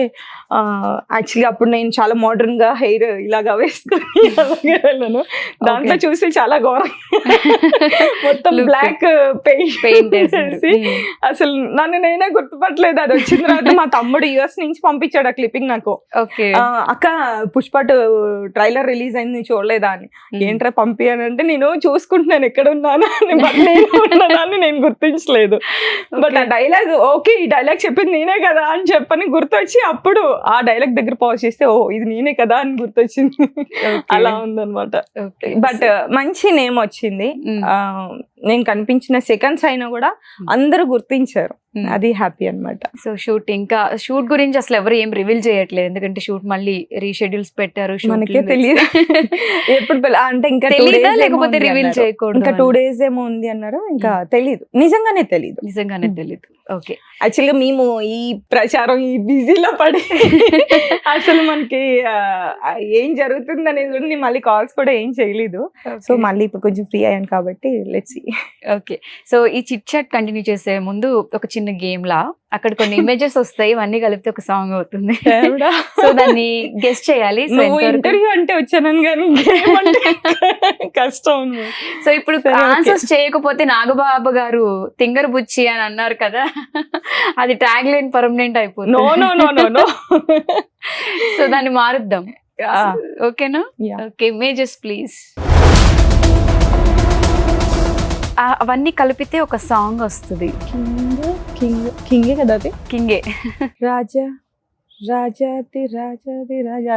యాక్చువల్లీ అప్పుడు నేను చాలా మోడర్న్ గా హెయిర్ ఇలాగా వేసుకొని అలాగే వెళ్ళాను. దాంట్లో చూసి చాలా ఘోరం, మొత్తం బ్లాక్ పెయింట్ వేసి అసలు నన్ను నేనే గుర్తుపట్టలేదు. అది వచ్చిన తర్వాత మా తమ్ముడు US నుంచి పంపించాడు ఆ క్లిప్పింగ్ నాకు. అక్క పుష్ప 2 ట్రైలర్ రిలీజ్ అయింది చూడలేదా అని. ఏంట్రా పంపియానంటే నేను చూసుకుంటున్నాను ఎక్కడ ఉన్నానా అని, నేను గుర్తించలేదు. బట్ ఆ డైలాగ్ ఓకే, ఈ డైలాగ్ చెప్పింది నేనే కదా అని చెప్పని గుర్తొచ్చి అప్పుడు ఆ డైలాగ్ దగ్గర పాజ్ చేస్తే ఓ ఇది నేనే కదా అని గుర్తొచ్చింది. అలా ఉందన్నమాట. బట్ మంచి నేమ్ వచ్చింది. నేను కనిపించిన సెకండ్స్ అయినా కూడా అందరూ గుర్తించారు, అది హ్యాపీ అన్నమాట. సో షూట్ గురించి అసలు ఎవరు ఏం రివీల్ చేయట్లేదు, ఎందుకంటే షూట్ మళ్ళీ రీషెడ్యూల్స్ పెట్టారు. మనకే తెలియదు ఎప్పుడు అంటే ఇంకా లేకపోతే రివీల్ చేయకూడదు, ఇంకా 2 days ఏమో ఉంది అన్నారు. ఇంకా తెలీదు, నిజంగానే తెలీదు. ఓకే. యాక్చువల్గా మేము ఈ ప్రచారం ఈ బిజీలో పడి అసలు మనకి ఏం జరుగుతుంది అనేది కూడా నేను మళ్ళీ కాల్స్ కూడా ఏం చేయలేదు. సో మళ్ళీ ఇప్పుడు కొంచెం ఫ్రీ అయ్యాను కాబట్టి లెట్స్ సీ. ఓకే. సో ఈ చిట్ చాట్ కంటిన్యూ చేసే ముందు ఒక చిన్న గేమ్ లా అక్కడ కొన్ని ఇమేజెస్ వస్తాయి, ఇవన్నీ కలిపితే ఒక సాంగ్ అవుతుంది. సో దాన్ని గెస్ట్ చేయాలి. ఇంటర్వ్యూ అంటే వచ్చాను కానీ కష్టం. సో ఇప్పుడు ఆన్సర్స్ చేయకపోతే నాగబాబు గారు తింగర్ బుచ్చి అని అన్నారు కదా, అది ట్యాగ్ లైన్ పర్మనెంట్ అయిపోతుంది. నో. సో దాన్ని మారుద్దాం, ఓకేనా? Okay, images please. అవన్నీ కలిపితే ఒక సాంగ్ వస్తుంది. కింగే కదా అది? కింగే. రాజాది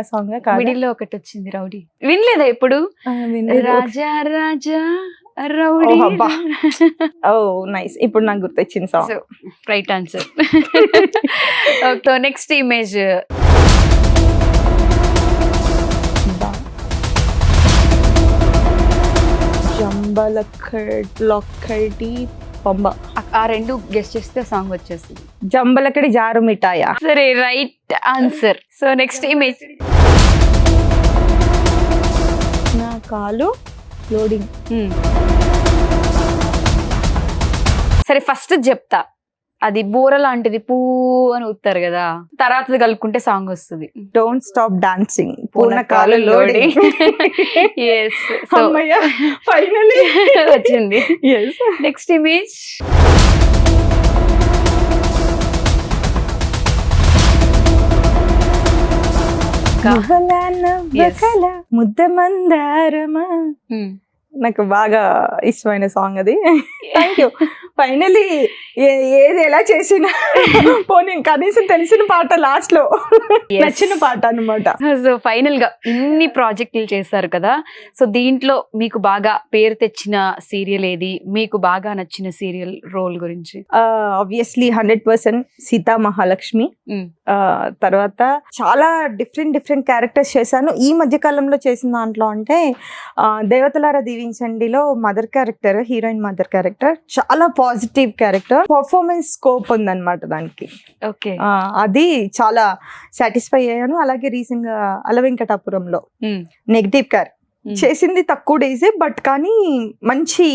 సాంగ్ మిడిల్ లో ఒకటి వచ్చింది రౌడీ, వినలేదా ఎప్పుడు? రాజా రాజా రౌడీ. ఓ అబ్బా. ఓ నైస్, ఇప్పుడు నాకు గుర్తొచ్చింది song. So right answer. So next image Jambalakadi Pamba. ఆ రెండు గెస్ట్ చేస్తే సాంగ్ వచ్చేస్తుంది. జంబలకడి జారు మిఠాయా. సరే right answer. So next image నా కాలు లోడింగ్. సరే ఫస్ట్ చెప్తా, అది బోర లాంటిది పూ అని ఊతారు కదా, తర్వాత కలుపుకుంటే సాంగ్ వస్తుంది. డోంట్ స్టాప్ డాన్సింగ్ పూర్ణ కాలు లోడింగ్. ఎస్, సో ఫైనలీ వచ్చింది. నెక్స్ట్ ఇమేజ్ ముద్ద మందారమా. నాకు బాగా ఇష్టమైన సాంగ్ అది. Thank you. ఫైనలీ ఏది ఎలా చేసినా పోనీ కనీసం తెలిసిన పాట లాస్ట్ లో నచ్చిన పాట అన్నమాట. సో ఫైనల్ గా ఇన్ని ప్రాజెక్టులు చేశారు కదా, సో దీంట్లో మీకు బాగా పేరు తెచ్చిన సీరియల్ ఏది, మీకు బాగా నచ్చిన సీరియల్ రోల్ గురించి? ఆబ్వియస్లీ 100% సీతా మహాలక్ష్మి. తర్వాత చాలా డిఫరెంట్ క్యారెక్టర్స్ చేశాను. ఈ మధ్య కాలంలో చేసిన దాంట్లో అంటే దేవతలారా దీవించండిలో mother character, heroine mother character చాలా పాజిటివ్ క్యారెక్టర్, పర్ఫార్మెన్స్ స్కోప్ ఉందన్నమాట దానికి. ఓకే, అది చాలా సాటిస్ఫై అయ్యాను. అలాగే రీసెంట్ గా అలవెంకటాపురంలో నెగిటివ్ క్యారెక్టర్ చేసింది తక్కువ డేసే, బట్ కానీ మంచి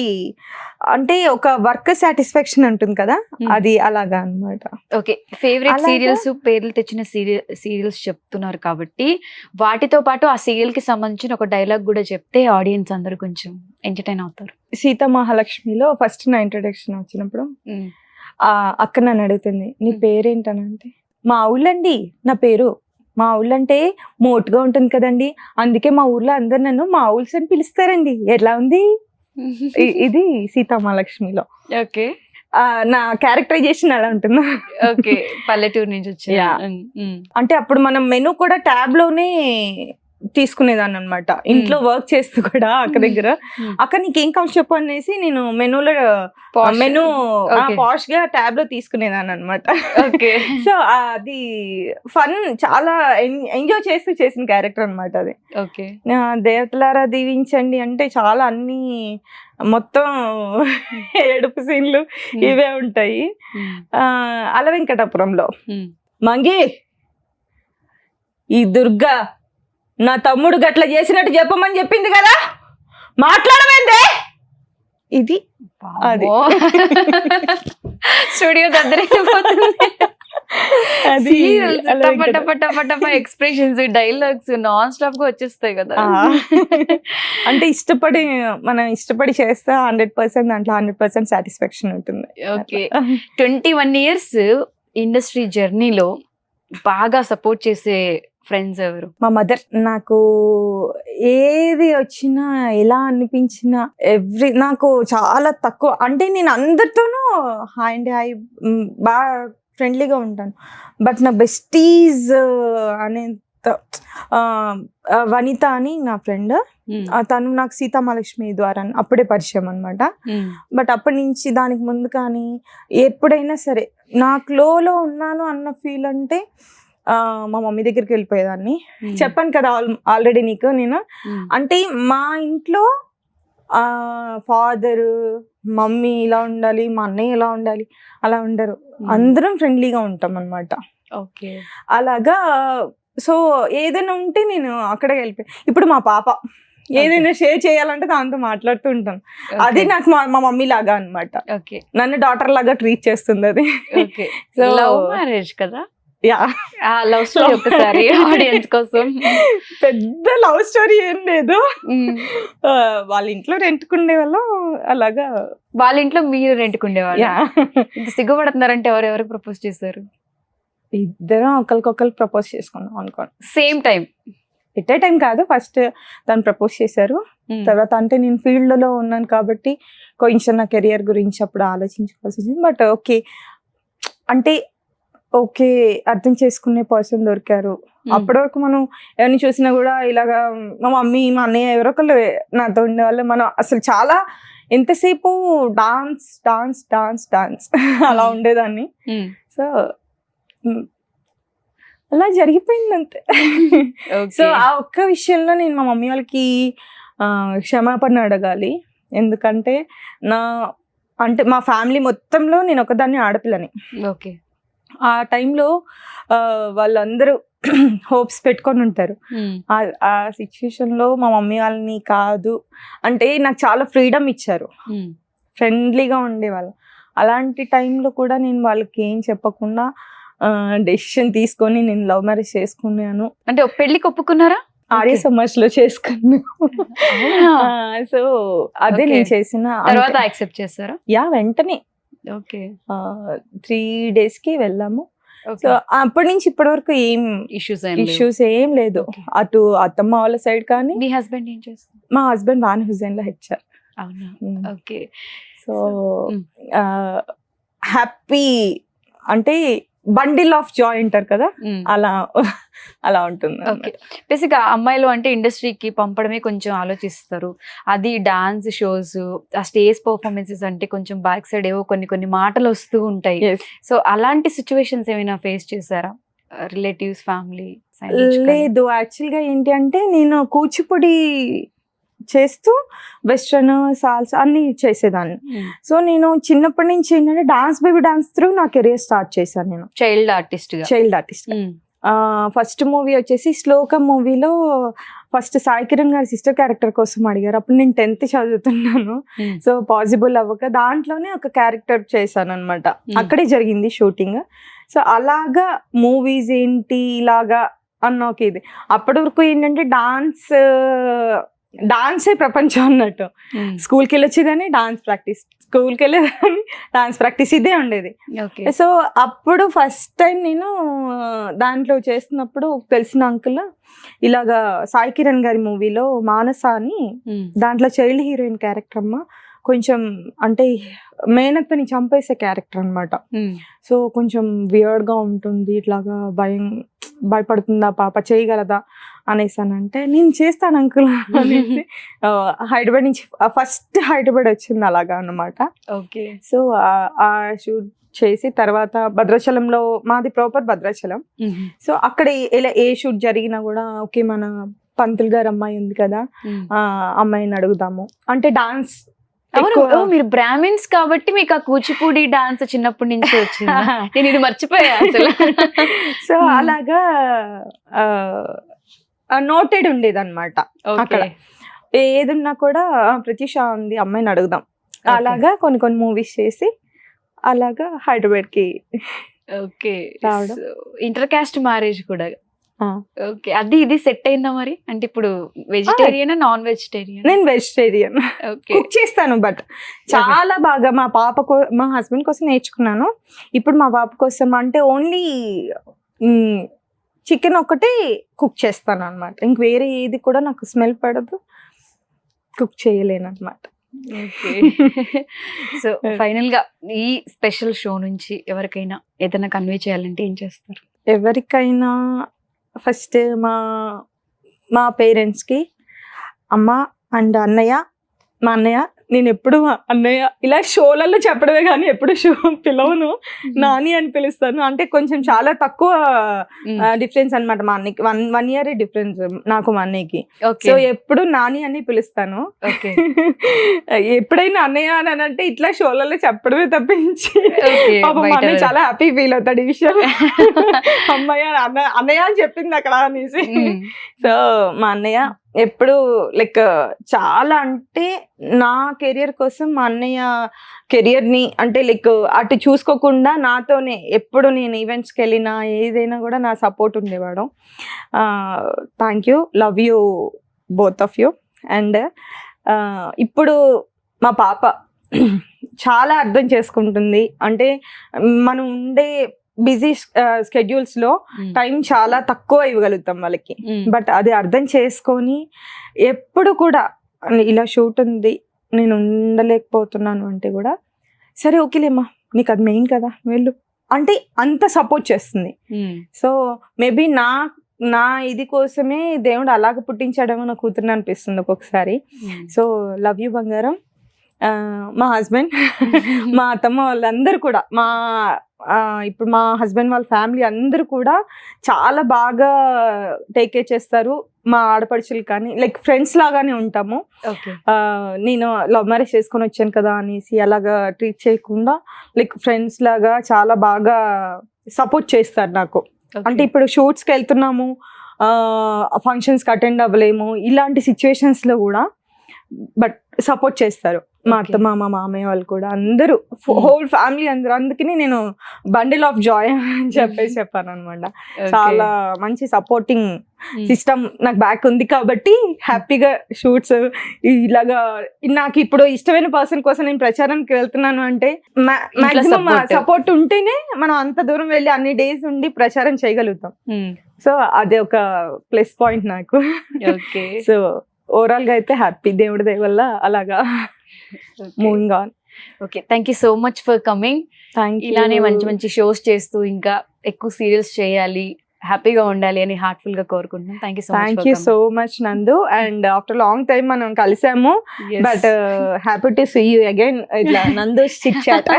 అంటే ఒక వర్క్ సాటిస్ఫాక్షన్ ఉంటుంది కదా, అది అలాగా అన్నమాట. ఓకే, ఫేవరెట్ సీరియల్స్ పేర్లు తెచ్చిన సీరియల్స్ చెప్తున్నారు కాబట్టి వాటితో పాటు ఆ సీరియల్ కి సంబంధించిన ఒక డైలాగ్ కూడా చెప్తే ఆడియన్స్ అందరు కొంచెం ఎంటర్టైన్ అవుతారు. సీతా మహాలక్ష్మిలో ఫస్ట్ నా ఇంట్రొడక్షన్ వచ్చినప్పుడు అక్క నన్ను అడుగుతుంది, నీ పేరేంటనంటే, మా ఊళ్ళండి నా పేరు, మా ఊళ్ళంటే మోటుగా ఉంటుంది కదండి, అందుకే మా ఊర్లో అందరు నన్ను మా ఊల్స్ అని పిలుస్తారండి, ఎలా ఉంది. ఇది సీతామహాలక్ష్మిలో. ఓకే, నా క్యారెక్టరైజేషన్ అలా ఉంటుంది. ఓకే, పల్లెటూరు నుంచి వచ్చా. అంటే అప్పుడు మనం మెనూ కూడా ట్యాబ్ లోనే తీసుకునేదాన్ని అనమాట, ఇంట్లో వర్క్ చేస్తూ కూడా అక్క దగ్గర. అక్క నీకేం కావాలి చెప్పు అనేసి నేను మెనూ పాష్ గా ట్యాబ్ లో తీసుకునేదాన్ని అనమాట. సో అది ఫన్, చాలా ఎంజాయ్ చేస్తూ చేసిన క్యారెక్టర్ అనమాట అది. దేవతలారా దీవించండి అంటే చాలా అన్ని మొత్తం ఏడుపు సీన్లు ఇవే ఉంటాయి. అలవెంకటాపురంలో మంగి ఈ దుర్గా నా తమ్ముడు గట్ల చేసినట్టు చెప్పమని చెప్పింది కదా, మాట్లాడమేందే. ఇది అది స్టూడియో దగ్గర ఎక్స్ప్రెషన్స్, డైలాగ్స్ నాన్ స్టాప్ గా వచ్చేస్తాయి కదా. అంటే మనం ఇష్టపడి చేస్తే 100% దాంట్లో 100% సాటిస్ఫాక్షన్ ఉంటుంది. ఓకే, 21 years ఇండస్ట్రీ జర్నీలో బాగా సపోర్ట్ చేసే ఫ్రెండ్స్ ఎవరు? మా మదర్. నాకు ఏది వచ్చినా ఎలా అనిపించినా నాకు చాలా తక్కువ, అంటే నేను అందరితోనూ హాయ్ బాగా ఫ్రెండ్లీగా ఉంటాను, బట్ నా బెస్టీస్ అనేంత వనిత అని నా ఫ్రెండ్, తను నాకు సీతామహాలక్ష్మి ద్వారా అప్పుడే పరిచయం అనమాట. బట్ అప్పటి నుంచి దానికి ముందు కానీ ఎప్పుడైనా సరే నాకు లోలో ఉన్నాను అన్న ఫీల్ అంటే మా మమ్మీ దగ్గరికి వెళ్ళిపోయేదాన్ని. చెప్పాను కదా ఆల్రెడీ నీకు నేను, అంటే మా ఇంట్లో ఫాదరు మమ్మీ ఇలా ఉండాలి, మా అన్నయ్య ఇలా ఉండాలి అలా ఉండరు, అందరం ఫ్రెండ్లీగా ఉంటాం అనమాట. ఓకే, అలాగా. సో ఏదైనా ఉంటే నేను అక్కడే వెళ్ళిపోయి, ఇప్పుడు మా పాప ఏదైనా షేర్ చేయాలంటే దాంతో మాట్లాడుతూ ఉంటాను. అది నాకు మా మమ్మీ లాగా అనమాట, నన్ను డాటర్ లాగా ట్రీట్ చేస్తుంది అది. సో లవ్ మ్యారేజ్ కదా? యా, లవ్ స్టోరీ ఒకసారి ఆడియన్స్ కోసం. పెద్ద లవ్ స్టోరీ ఏం లేదు, వాళ్ళ ఇంట్లో రెంట్కుండే వాళ్ళం అలాగా. వాళ్ళ ఇంట్లో మీరు రెంట్కుండేవాళ్ళు? సిగ్గుపడుతున్నారంటే ఎవరెవరికి ప్రపోజ్ చేశారు? ఇద్దరం ఒకరికొకరు ప్రపోజ్ చేసుకున్నాం అనుకోండి. Same time? At a time కాదు, ఫస్ట్ తను ప్రపోజ్ చేశారు, తర్వాత అంటే నేను ఫీల్డ్ లో ఉన్నాను కాబట్టి కొంచెం నా కెరియర్ గురించి అప్పుడు ఆలోచించుకోవాల్సి వచ్చింది. బట్ ఓకే అంటే ఓకే, అర్థం చేసుకునే పర్సన్ దొరికారు. అప్పటి వరకు మనం ఎవరిని చూసినా కూడా ఇలాగా మా మమ్మీ మా అన్నయ్య ఎవరొకళ్ళు నాతో ఉండేవాళ్ళు. మనం అసలు చాలా ఎంతసేపు డాన్స్ డాన్స్ డాన్స్ డాన్స్ అలా ఉండేదాన్ని. సో అలా జరిగిపోయింది అంతే. సో ఆ ఒక్క విషయంలో నేను మా మమ్మీ వాళ్ళకి క్షమాపణ అడగాలి. ఎందుకంటే మా ఫ్యామిలీ మొత్తంలో నేను ఒకదాన్ని ఆడపిల్లని. ఓకే. ఆ టైంలో వాళ్ళందరూ హోప్స్ పెట్టుకొని ఉంటారు. ఆ సిచ్యువేషన్లో మా మమ్మీ వాళ్ళని కాదు అంటే నాకు చాలా ఫ్రీడమ్ ఇచ్చారు, ఫ్రెండ్లీగా ఉండేవాళ్ళు. అలాంటి టైంలో కూడా నేను వాళ్ళకి ఏం చెప్పకుండా డెసిషన్ తీసుకొని నేను లవ్ మ్యారేజ్ చేసుకున్నాను. అంటే పెళ్లికి ఒప్పుకున్నారా? ఆర్య సమాజ్ లో చేసుకున్నాను. సో అదే నేను చేసిన తర్వాత యాక్సెప్ట్ చేస్తారా? యా, వెంటనే. ఓకే. 3 days కి వెళ్ళాము. సో అప్పటి నుంచి ఇప్పటి వరకు ఏం ఇష్యూస్ ఏం లేదు. అటు అత్తమ్మ వాళ్ళ సైడ్ కానీ. మీ హస్బెండ్ ఏం చేస్తారు? మా హస్బెండ్ వాన్ హుజైన్ లో హెచ్ఆర్. అవునా? ఓకే. సో హ్యాపీ అంటే బండిల్ ఆఫ్ జాయ్ అంటారు కదా, అలా ఉంటుంది. ఓకే. బేసిక్ గా అమ్మాయిలు అంటే ఇండస్ట్రీకి పంపడమే కొంచెం ఆలోచిస్తారు. అది డాన్స్ షోస్, ఆ స్టేజ్ పర్ఫార్మెన్సెస్ అంటే కొంచెం బ్యాక్ సైడ్ ఏవో కొన్ని మాటలు వస్తూ ఉంటాయి. సో అలాంటి సిచ్యువేషన్స్ ఏమైనా ఫేస్ చేశారా? Relatives, family? లేదు, యాక్చువల్గా ఏంటి అంటే నేను కూచిపూడి చేస్తూ వెస్ట్రన్, సాల్సా అన్ని చేసేదాన్ని. సో నేను చిన్నప్పటి నుంచి ఏంటంటే డాన్స్ బేబీ డాన్స్ త్రూ నా కెరియర్ స్టార్ట్ చేశాను. నేను చైల్డ్ ఆర్టిస్ట్. ఫస్ట్ మూవీ వచ్చేసి శ్లోకం మూవీలో ఫస్ట్ సాయి కిరణ్ గారి సిస్టర్ క్యారెక్టర్ కోసం అడిగారు. అప్పుడు నేను 10th చదువుతున్నాను. సో పాసిబుల్ అవ్వక దాంట్లోనే ఒక క్యారెక్టర్ చేశాను అనమాట. అక్కడే జరిగింది షూటింగ్. సో అలాగా మూవీస్ ఏంటి ఇలాగా అన్న ఒక ఇది. అప్పటి వరకు ఏంటంటే డాన్సే ప్రపంచం అన్నట్టు. స్కూల్కి వెళ్ళొచ్చు కానీ స్కూల్కి వెళ్ళేదాన్ని డాన్స్ ప్రాక్టీస్ ఇదే ఉండేది. సో అప్పుడు ఫస్ట్ టైం నేను దాంట్లో చేస్తున్నప్పుడు తెలిసిన అంకుల్ ఇలాగా సాయి కిరణ్ గారి మూవీలో మానస అని, దాంట్లో చైల్డ్ హీరోయిన్ క్యారెక్టర్ అమ్మ, కొంచెం అంటే మేనత్తని చంపేసే క్యారెక్టర్ అనమాట. సో కొంచెం వియర్డ్గా ఉంటుంది, ఇట్లాగా భయపడుతుందా పాప, చేయగలదా అనేసానంటే నేను చేస్తాను అంకుల్ అనేసి హైదరాబాద్ నుంచి ఫస్ట్ హైదరాబాద్ వచ్చింది అలాగా అన్నమాట. ఓకే. సో ఆ షూట్ చేసి తర్వాత భద్రాచలంలో, మాది ప్రాపర్ భద్రాచలం. సో అక్కడ ఏ షూట్ జరిగినా కూడా ఓకే మన పంతులు గారు అమ్మాయి ఉంది కదా, అమ్మాయిని అడుగుదాము అంటే డాన్స్. మీరు బ్రాహ్మిన్స్ కాబట్టి మీకు ఆ కూచిపూడి డాన్స్ చిన్నప్పటి నుంచి వచ్చింది. నేను ఇది మర్చిపోయా అసలు. సో అలాగా నోటెడ్ ఉండేది అనమాట. అక్కడ ఏదున్నా కూడా ప్రత్యూష ఉంది అమ్మాయిని అడుగుదాం, అలాగా కొన్ని మూవీస్ చేసి అలాగా హైదరాబాద్ కి రావడం. ఇంటర్ కాస్ట్ మ్యారేజ్ కూడా. ఓకే. అది ఇది సెట్ అయిందా మరి? అంటే ఇప్పుడు వెజిటేరియన్, నాన్ వెజిటేరియన్? నేను వెజిటేరియన్. కుక్ చేస్తాను బట్ చాలా బాగా. మా హస్బెండ్ కోసం నేర్చుకున్నాను. ఇప్పుడు మా పాప కోసం అంటే ఓన్లీ చికెన్ ఒకటే కుక్ చేస్తాను అనమాట. ఇంక వేరే ఏది కూడా నాకు స్మెల్ పడదు, కుక్ చేయలేను అనమాట. ఓకే. సో ఫైనల్ గా ఈ స్పెషల్ షో నుంచి ఎవరికైనా ఏదైనా కన్వే చేయాలంటే ఏం చేస్తారు? ఎవరికైనా ఫస్ట్ మా పేరెంట్స్కి, అమ్మ అండ్ అన్నయ్య, మా అన్నయ్య, నేను ఎప్పుడు అన్నయ్య ఇలా షోలలో చెప్పడమే కానీ ఎప్పుడు షో పిలవను, నాని అని పిలుస్తాను. అంటే కొంచెం చాలా తక్కువ డిఫరెన్స్ అనమాట. మా అన్నయ్యకి 1 year డిఫరెన్స్ నాకు మా అన్నయ్యకి. సో ఎప్పుడు నాని అని పిలుస్తాను. ఎప్పుడైనా అన్నయ్య అని అంటే ఇట్లా షోలలో చెప్పడమే తప్పించి మా అన్నయ్య చాలా హ్యాపీ ఫీల్ అవుతాడు ఈ విషయం. అన్నయ్య అని చెప్పింది అక్కడ అనేసి. సో మా అన్నయ్య ఎప్పుడు లైక్ చాలా అంటే నా కెరియర్ కోసం మా అన్నయ్య కెరియర్ని అంటే లైక్ అటు చూసుకోకుండా నాతోనే ఎప్పుడు నేను ఈవెంట్స్కి వెళ్ళినా ఏదైనా కూడా నా సపోర్ట్ ఉండేవాడు. Thank you, love you both of you. And ఇప్పుడు మా పాప చాలా అర్థం చేసుకుంటుంది. అంటే మనం ఉండే బిజీ స్కెడ్యూల్స్ లో టైం చాలా తక్కువ ఇవ్వగలుగుతాం వాళ్ళకి. బట్ అది అర్థం చేసుకొని ఎప్పుడు కూడా ఇలా షూట్ ఉంది నేను ఉండలేకపోతున్నాను అంటే కూడా సరే ఓకేలేమ్మా నీకు అది మెయిన్ కదా వెళ్ళు అంటే అంత సపోర్ట్ చేస్తుంది. సో మేబీ నా ఇది కోసమే దేవుడు అలాగ పుట్టించాడేమో నా కూతురుని అనిపిస్తుంది ఒక్కొక్కసారి. సో లవ్ యూ బంగారం, మా హస్బెండ్, మా అత్తమ్మ వాళ్ళందరూ కూడా, ఇప్పుడు మా హస్బెండ్ వాళ్ళ ఫ్యామిలీ అందరూ కూడా చాలా బాగా టేక్ కేర్ చేస్తారు. మా ఆడపడుచులు కానీ లైక్ ఫ్రెండ్స్ లాగానే ఉంటాము. నేను లవ్ మ్యారేజ్ చేసుకొని వచ్చాను కదా అనేసి అలాగా ట్రీట్ చేయకుండా లైక్ ఫ్రెండ్స్ లాగా చాలా బాగా సపోర్ట్ చేస్తారు నాకు. అంటే ఇప్పుడు షూట్స్కి వెళ్తున్నాము, ఫంక్షన్స్కి అటెండ్ అవ్వలేము, ఇలాంటి సిచ్యువేషన్స్లో కూడా బట్ సపోర్ట్ చేస్తారు. మా అత్తమ్మ, మా మామయ్య వాళ్ళు కూడా అందరూ, హోల్ ఫ్యామిలీ అందరూ. అందుకని నేను బండిల్ ఆఫ్ జాయ్ అని చెప్పాను అనమాట. చాలా మంచి సపోర్టింగ్ సిస్టమ్ నాకు బ్యాక్ ఉంది కాబట్టి హ్యాపీగా షూట్స్ ఇలాగా. నాకు ఇప్పుడు ఇష్టమైన పర్సన్ కోసం నేను ప్రచారానికి వెళ్తున్నాను అంటే మాక్సిమం సపోర్ట్ ఉంటేనే మనం అంత దూరం వెళ్ళి అన్ని డేస్ ఉండి ప్రచారం చేయగలుగుతాం. సో అదే ఒక ప్లస్ పాయింట్ నాకు. సో ఓవరాల్ గా అయితే హ్యాపీ, దేవుడి దయ వల్ల అలాగా moving on. Okay, thank you so much for coming. ఇలానే మంచి మంచి షోస్ చేస్తూ ఇంకా ఎక్కువ సీరియల్స్ చేయాలి, హ్యాపీగా ఉండాలి అని హార్ట్ఫుల్ గా కోరుకుంటున్నాను. Thank you so much Nandu. And after long time మనం కలిసాము, but happy to see you again ఇట్లా నందు చిట్ చాట్.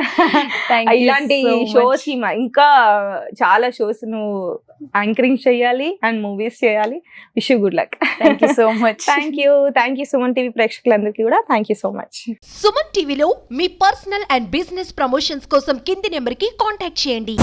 ఇలాంటి షోస్ ఇంకా చాలా షోస్ నువ్వు యాంకరింగ్ చేయాలి అండ్ మూవీస్ చేయాలి. Wish you good luck. Thank you so much. Thank you Suman TV ప్రేక్షకులందరికీ కూడా thank you so much. Suman టీవీలో మీ పర్సనల్ అండ్ బిజినెస్ ప్రమోషన్స్ కోసం కింది నెంబర్కి కాంటాక్ట్ చేయండి.